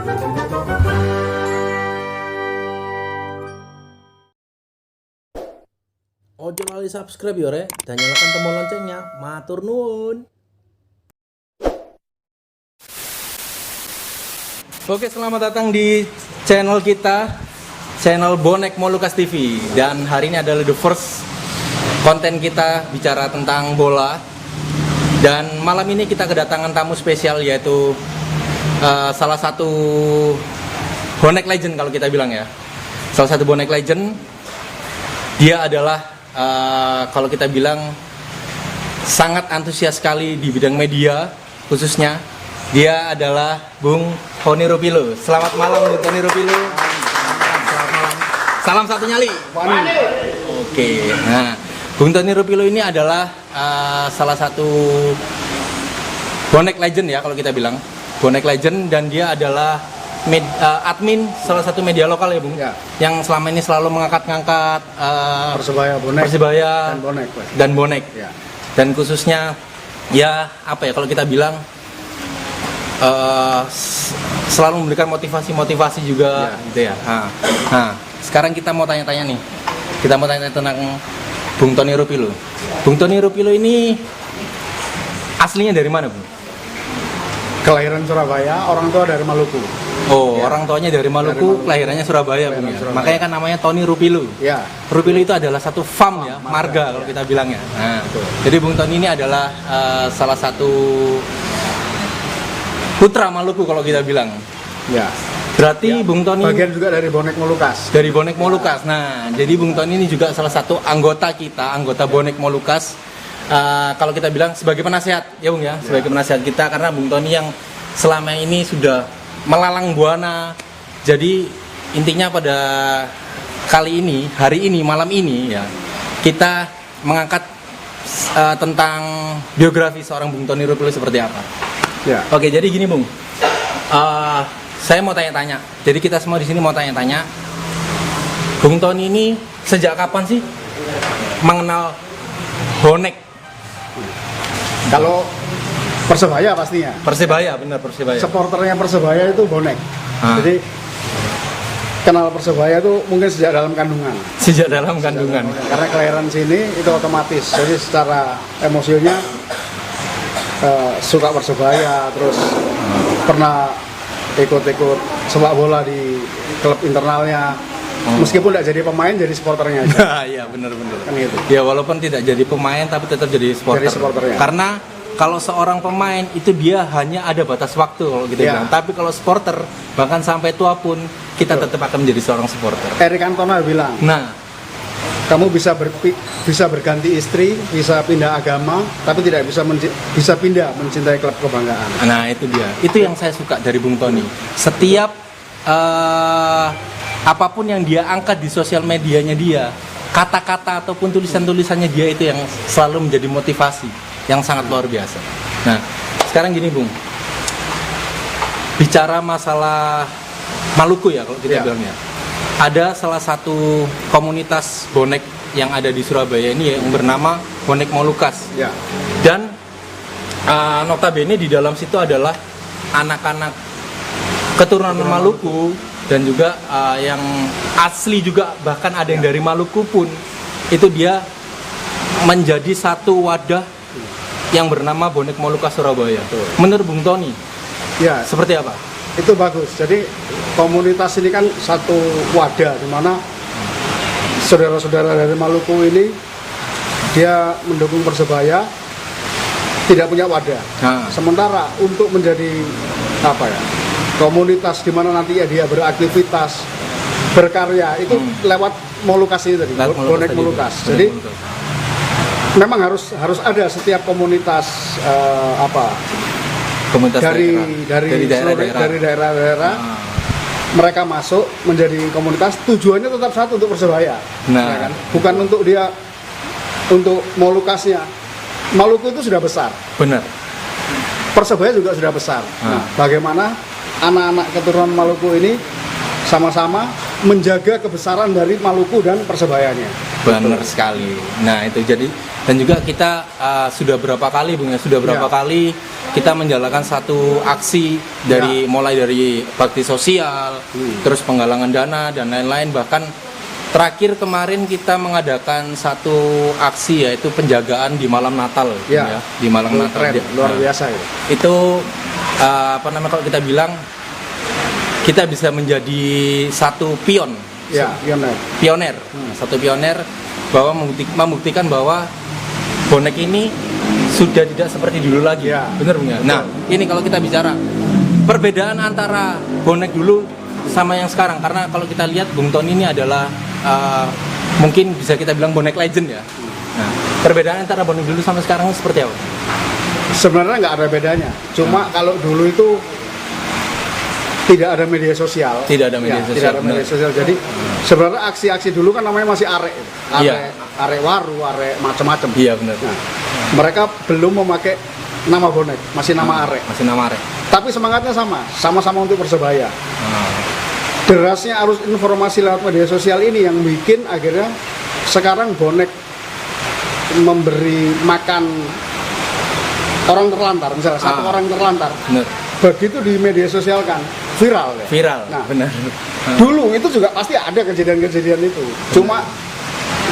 Ojo lali subscribe ya re, dan nyalakan tombol loncengnya. Matur nuwun. Oke, selamat datang di channel kita, channel Bonek Molucas TV. Dan hari ini adalah the first konten kita bicara tentang bola. Dan malam ini kita kedatangan tamu spesial, yaitu salah satu bonek legend kalau kita bilang ya. Salah satu bonek legend. Dia adalah kalau kita bilang sangat antusias sekali di bidang media khususnya. Dia adalah Bung Tony Rupilo. Selamat malam Bung Tony Rupilo. Selamat malam. Salam satu nyali. Oke. Nah, Bung Tony Rupilo ini adalah salah satu bonek legend ya kalau kita bilang. Bonek legend, dan dia adalah admin salah satu media lokal ya Bung ya, yang selama ini selalu mengangkat-ngangkat Persebaya dan bonek ya. Dan khususnya ya apa ya kalau kita bilang selalu memberikan motivasi juga ya. Gitu ya. Nah, sekarang kita mau tanya-tanya nih, kita mau tanya tentang Bung Tony Rupilo. Bung Tony Rupilo ini aslinya dari mana Bung? Kelahiran Surabaya, orang tua dari Maluku. Oh, ya. Orang tuanya dari Maluku, kelahirannya Surabaya, Bung ya. Makanya kan namanya Tony Rupilo. Ya. Rupilo itu adalah satu farm ya, marga kalau kita bilang ya. Nah, jadi Bung Tony ini adalah salah satu putra Maluku kalau kita bilang. Ya. Berarti ya, Bung Tony bagian juga dari Bonek Molucas. Dari Bonek Molucas. Nah, jadi Bung Tony ini juga salah satu anggota kita, anggota Bonek Molucas. Kalau kita bilang sebagai penasehat, ya Bung ya, sebagai penasehat kita, karena Bung Tony yang selama ini sudah melalang buana. Jadi intinya pada kali ini, hari ini, malam ini ya, kita mengangkat tentang biografi seorang Bung Tony Rupilo seperti apa. Ya. Oke, jadi gini Bung, saya mau tanya-tanya. Jadi kita semua di sini mau tanya-tanya, Bung Tony ini sejak kapan sih mengenal bonek? Kalau Persebaya pastinya. Persebaya, benar Persebaya. Supporternya Persebaya itu bonek. Jadi kenal Persebaya itu mungkin sejak dalam kandungan. Sejak dalam kandungan. Karena kelahiran sini itu otomatis. Jadi secara emosionalnya suka Persebaya, terus pernah ikut-ikut sepak bola di klub internalnya. Meskipun tidak jadi pemain, jadi supporternya aja. Iya, benar-benar. Kan gitu. Ya, walaupun tidak jadi pemain tapi tetap jadi supporter. Jadi supporternya. Karena kalau seorang pemain itu dia hanya ada batas waktu kalau kita bilang. Tapi kalau supporter bahkan sampai tua pun kita tetap akan menjadi seorang supporter. Eric Cantona bilang. Nah, kamu bisa berganti istri, bisa pindah agama, tapi tidak bisa pindah mencintai klub kebanggaan. Nah, itu dia. Itu yang saya suka dari Bung Tony. Setiap apapun yang dia angkat di sosial medianya dia, kata-kata ataupun tulisan-tulisannya dia, itu yang selalu menjadi motivasi yang sangat luar biasa. Nah, sekarang gini Bung, bicara masalah Maluku ya kalau kita bilangnya, ada salah satu komunitas bonek yang ada di Surabaya ini yang bernama Bonek Molucas. Ya. Dan notabene di dalam situ adalah anak-anak keturunan Maluku dan juga yang asli juga, bahkan ada yang dari Maluku pun. Itu dia menjadi satu wadah yang bernama Bonek Molucas Surabaya. Menurut Bung Tony, ya seperti apa? Itu bagus. Jadi komunitas ini kan satu wadah di mana saudara-saudara dari Maluku ini dia mendukung Persebaya, tidak punya wadah. Sementara untuk menjadi apa ya, komunitas di mana nanti dia beraktivitas, berkarya itu lewat Molucas ini tadi, Bonek Molucas. Jadi memang harus ada setiap komunitas komunitas dari daerah-daerah mereka masuk menjadi komunitas, tujuannya tetap satu, untuk Persebaya. Nah, ya kan? Bukan untuk dia, untuk Molucasnya. Maluku itu sudah besar. Benar. Persebaya juga sudah besar. Nah, bagaimana anak-anak keturunan Maluku ini sama-sama menjaga kebesaran dari Maluku dan Persebayanya. Benar sekali. Nah itu jadi, dan juga kita sudah berapa kali Bung ya, sudah berapa kali kita menjalankan satu aksi dari mulai dari bakti sosial, terus penggalangan dana dan lain-lain. Bahkan terakhir kemarin kita mengadakan satu aksi, yaitu penjagaan di malam Natal ya, di malam Natal. Keren, luar biasa ya. Itu apa namanya, kalau kita bilang kita bisa menjadi satu pioner, satu pioner bahwa membuktikan bahwa bonek ini sudah tidak seperti dulu lagi, bener Bung ya? Nah, ini kalau kita bicara perbedaan antara bonek dulu sama yang sekarang, karena kalau kita lihat Bung Tony ini adalah mungkin bisa kita bilang bonek legend ya. Nah, perbedaan antara bonek dulu sama sekarang seperti apa? Sebenarnya nggak ada bedanya, cuma kalau dulu itu tidak ada media sosial. Tidak ada media sosial. Tidak ada media sosial. Jadi sebenarnya aksi-aksi dulu kan namanya masih arek waru, arek macam-macam. Iya benar. Nah, mereka belum memakai nama bonek, masih nama arek. Masih nama arek. Tapi semangatnya sama-sama untuk Persebaya. Derasnya arus informasi lewat media sosial ini yang bikin akhirnya sekarang bonek memberi makan orang terlantar, misalnya satu orang terlantar. Benar. Begitu di media sosial kan viral ya. Viral. Nah, benar. Dulu itu juga pasti ada kejadian-kejadian itu. Cuma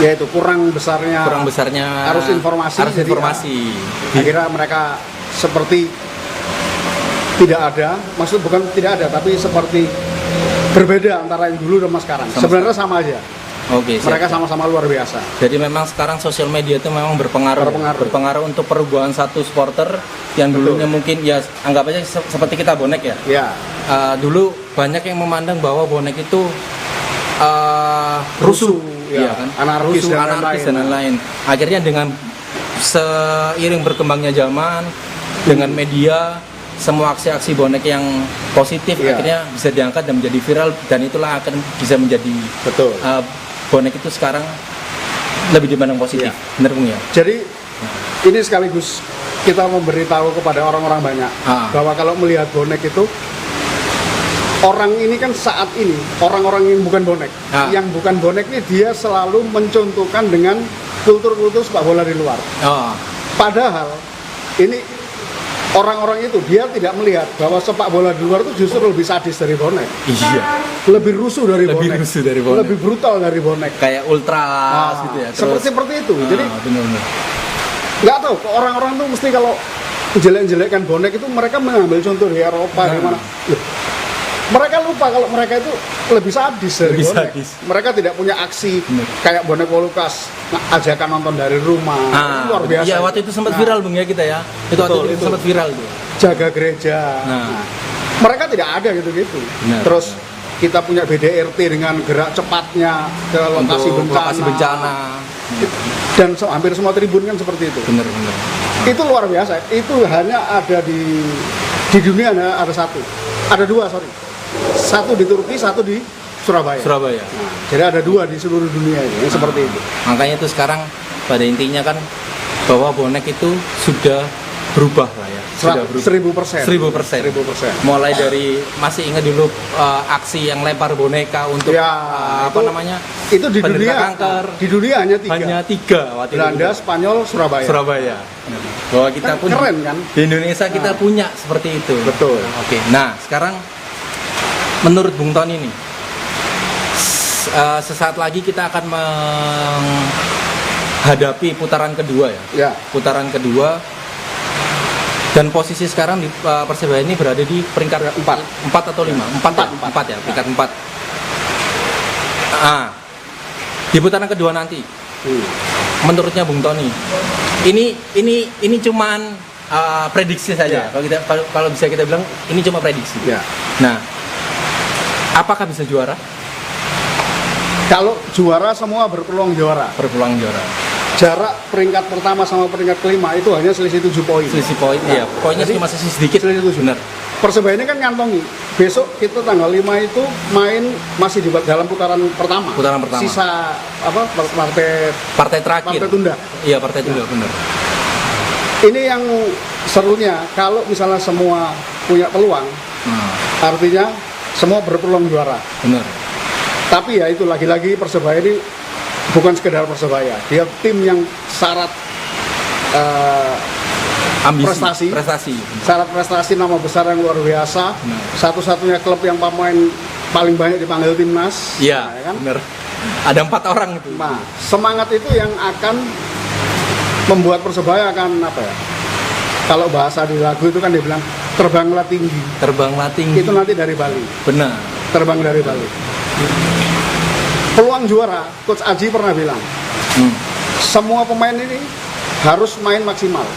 ya itu kurang besarnya arus informasi. Akhirnya mereka seperti tidak ada, maksud bukan tidak ada, tapi seperti berbeda antara yang dulu dan sekarang. Sebenarnya sama aja. Oke, mereka sama-sama luar biasa. Jadi memang sekarang sosial media itu memang berpengaruh untuk perubahan satu supporter yang dulunya mungkin ya anggap aja seperti kita bonek ya. Ya. Dulu banyak yang memandang bahwa bonek itu rusuh, ya kan? Anarkis dan lain-lain. Akhirnya dengan seiring berkembangnya zaman, dengan media, semua aksi-aksi bonek yang positif akhirnya bisa diangkat dan menjadi viral, dan itulah akan bisa menjadi bonek itu sekarang lebih dipandang positif, benar Bung ya? Jadi ini sekaligus kita memberitahu kepada orang-orang banyak bahwa kalau melihat bonek itu, orang ini kan saat ini orang-orang yang bukan bonek ini dia selalu mencontohkan dengan kultur-kultur sepak bola di luar. Padahal ini orang-orang itu dia tidak melihat bahwa sepak bola di luar itu justru lebih sadis dari bonek. Iya. Lebih rusuh dari bonek. Lebih brutal dari bonek. Kayak ultras gitu ya. Seperti itu. Jadi benar-benar. Nggak tahu, orang-orang tuh mesti kalau jelek-jelekkan bonek itu mereka mengambil contoh dari Eropa di mana. Mereka lupa kalau mereka itu lebih sadis dari bonek. Mereka tidak punya aksi kayak bonek Wolukas, ajakan nonton dari rumah. Itu luar biasa. Iya, waktu itu sempat viral Bung ya kita ya. Waktu itu sempat viral itu. Jaga gereja. Mereka tidak ada gitu-gitu. Terus kita punya BDRT dengan gerak cepatnya ke lokasi bencana. Dan hampir semua tribun kan seperti itu. Benar. Itu luar biasa. Itu hanya ada di dunia ada satu. Ada dua, satu di Turki, satu di Surabaya. Nah, jadi ada dua di seluruh dunia ini seperti itu. Makanya itu sekarang pada intinya kan bahwa bonek itu sudah berubah lah ya. Sudah berubah. 1000%. Mulai dari masih ingat dulu aksi yang lempar boneka untuk itu di dunia kanker. Di dunia hanya tiga. Belanda, Spanyol, Surabaya. Bahwa kita pun keren kan? Di Indonesia kita punya seperti itu. Betul. Oke. Nah, sekarang menurut Bung Tony ini sesaat lagi kita akan menghadapi putaran kedua ya. Putaran kedua, dan posisi sekarang di Persebaya ini berada di peringkat 4 atau 5? 4 ya, peringkat 4. Di putaran kedua nanti, menurutnya Bung Tony, ini cuman prediksi saja. Kalau bisa kita bilang ini cuma prediksi. Nah, apakah bisa juara? Kalau juara semua berpeluang juara. Jarak peringkat pertama sama peringkat kelima itu hanya selisih 7 poin. Iya. Poinnya cuma sedikit. Selisih 7. Benar. Persebaya ini kan ngantongi. Besok kita tanggal 5 itu main masih di dalam putaran pertama. Sisa partai terakhir. Partai tunda. Iya, partai tunda, benar. Ini yang serunya, kalau misalnya semua punya peluang, artinya semua berpeluang juara. Benar. Tapi ya itu lagi-lagi Persebaya ini bukan sekedar Persebaya, dia tim yang syarat Ambisi, prestasi, syarat prestasi, nama besar yang luar biasa. Satu-satunya klub yang pemain paling banyak dipanggil timnas. Iya, ya kan? bener. Ada 4 orang itu. Nah, semangat itu yang akan membuat Persebaya akan apa ya? Kalau bahasa di lagu itu kan dia bilang terbanglah tinggi. Terbanglah tinggi. Itu nanti dari Bali. Benar. Terbang dari Bali. Peluang juara, Coach Aji pernah bilang, semua pemain ini harus main maksimal.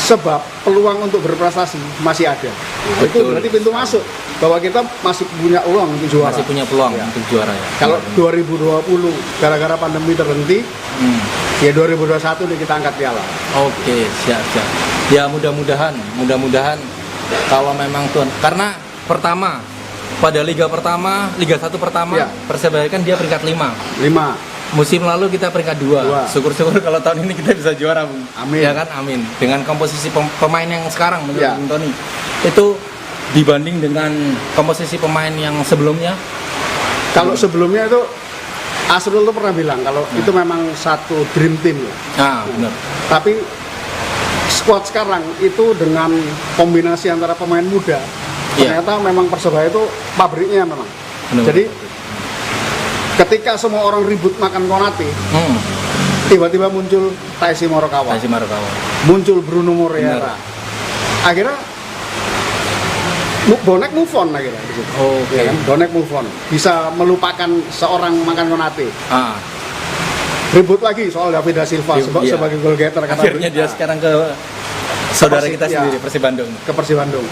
Sebab peluang untuk berprestasi masih ada. Nah, itu berarti pintu masuk bahwa kita masih punya peluang untuk juara. Masih punya peluang untuk juara ya. Kalau 2020 gara-gara pandemi terhenti, ya 2021 nih kita angkat piala. Oke, siap. Ya mudah-mudahan kalau memang Tuhan, karena pertama pada Liga 1 pertama Ya. Persebaya kan dia peringkat 5. 5. Musim lalu kita peringkat 2. Syukur-syukur kalau tahun ini kita bisa juara, Bung. Amin. Ya kan? Amin. Dengan komposisi pemain yang sekarang menurut Ya. Bung Tony, itu dibanding dengan komposisi pemain yang sebelumnya. Kalau sebelumnya itu Asrul tuh pernah bilang kalau itu memang satu dream team ya. Nah, benar. Tapi squad sekarang itu dengan kombinasi antara pemain muda, ternyata memang Persebaya itu pabriknya memang. Benar. Jadi ketika semua orang ribut makan Konate, tiba-tiba muncul Taisi Morikawa, muncul Bruno Moreira. Akhirnya bonek move on akhirnya di situ. Ya kan? Bonek move on, bisa melupakan seorang makan Konate. Ribut lagi soal David da Silva sebagai goal getter. Akhirnya dia sekarang ke saudara kita sendiri, Persib Bandung. Ke Persib Bandung.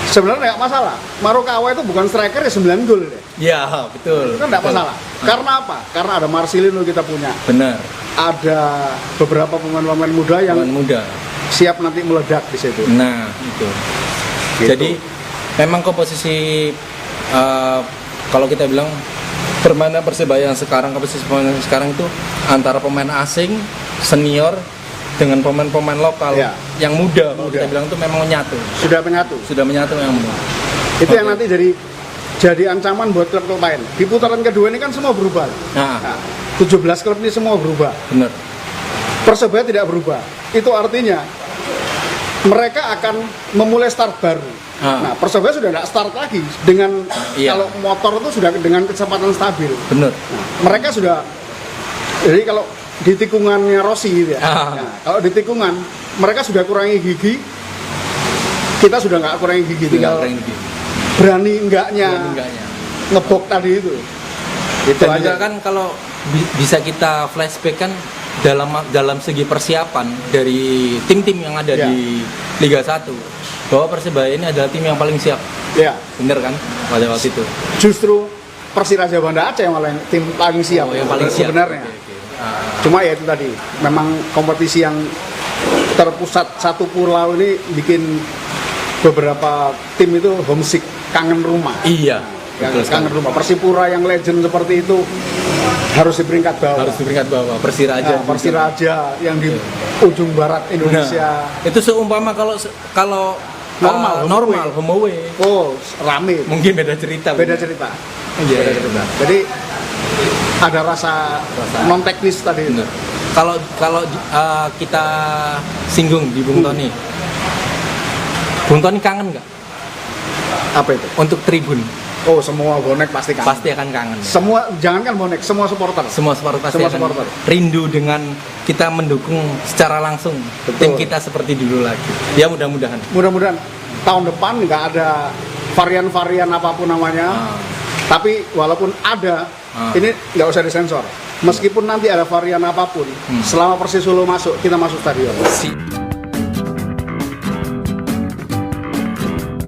Sebenarnya nggak masalah. Morikawa itu bukan striker ya 9 gol deh. Iya, betul. Itu nggak masalah. Karena apa? Karena ada Marcelino kita punya. Benar. Ada beberapa pemain-pemain muda yang siap nanti meledak di situ. Nah, itu. Gitu. Jadi memang komposisi kalau kita bilang permainan Persebaya yang sekarang, komposisi pemain sekarang itu antara pemain asing, senior dengan pemain-pemain lokal yang muda. Kalau kita bilang itu memang menyatu. Sudah menyatu yang muda. Itu yang nanti jadi ancaman buat klub-klub lain. Di putaran kedua ini kan semua berubah. Nah, 17 klub ini semua berubah. Benar. Persebaya tidak berubah. Itu artinya mereka akan memulai start baru. Nah, Persebaya sudah tidak start lagi dengan kalau motor itu sudah dengan kecepatan stabil. Benar. Nah, mereka sudah, jadi kalau di tikungannya Rossi gitu ya. Nah, kalau di tikungan mereka sudah kurangi gigi, kita sudah nggak kurangi gigi, tinggal berani enggaknya ngebok tadi itu. Dan juga kan kalau bisa kita flashback kan dalam segi persiapan dari tim-tim yang ada di Liga 1, bahwa Persebaya ini adalah tim yang paling siap. Ya. Bener kan pada waktu itu. Justru Persiraja Banda Aceh yang tim paling siap. Yang paling siap sebenarnya. Cuma ya itu tadi, memang kompetisi yang terpusat satu pulau ini bikin beberapa tim itu homesick, kangen rumah. Iya. Kangen rumah. Persipura yang legend seperti itu harus di peringkat bawah. Persiraja yang di ujung barat Indonesia. Nah, itu seumpama kalau normal home away. Oh, rame. Mungkin beda cerita. Jadi ada rasa non teknis tadi. Bener. Kalau kita singgung di Bung Tony. Bung Tony kangen nggak? Apa itu? Untuk tribun. Oh, semua bonek pasti kangen. Pasti akan kangen. Semua, jangankan bonek, semua supporter. Semua supporter rindu dengan kita mendukung secara langsung tim kita seperti dulu lagi. Ya mudah-mudahan. Mudah-mudahan tahun depan nggak ada varian-varian apapun namanya. Tapi walaupun ada, ini nggak usah disensor. Meskipun nanti ada varian apapun, selama Persis Solo masuk, kita masuk stadion.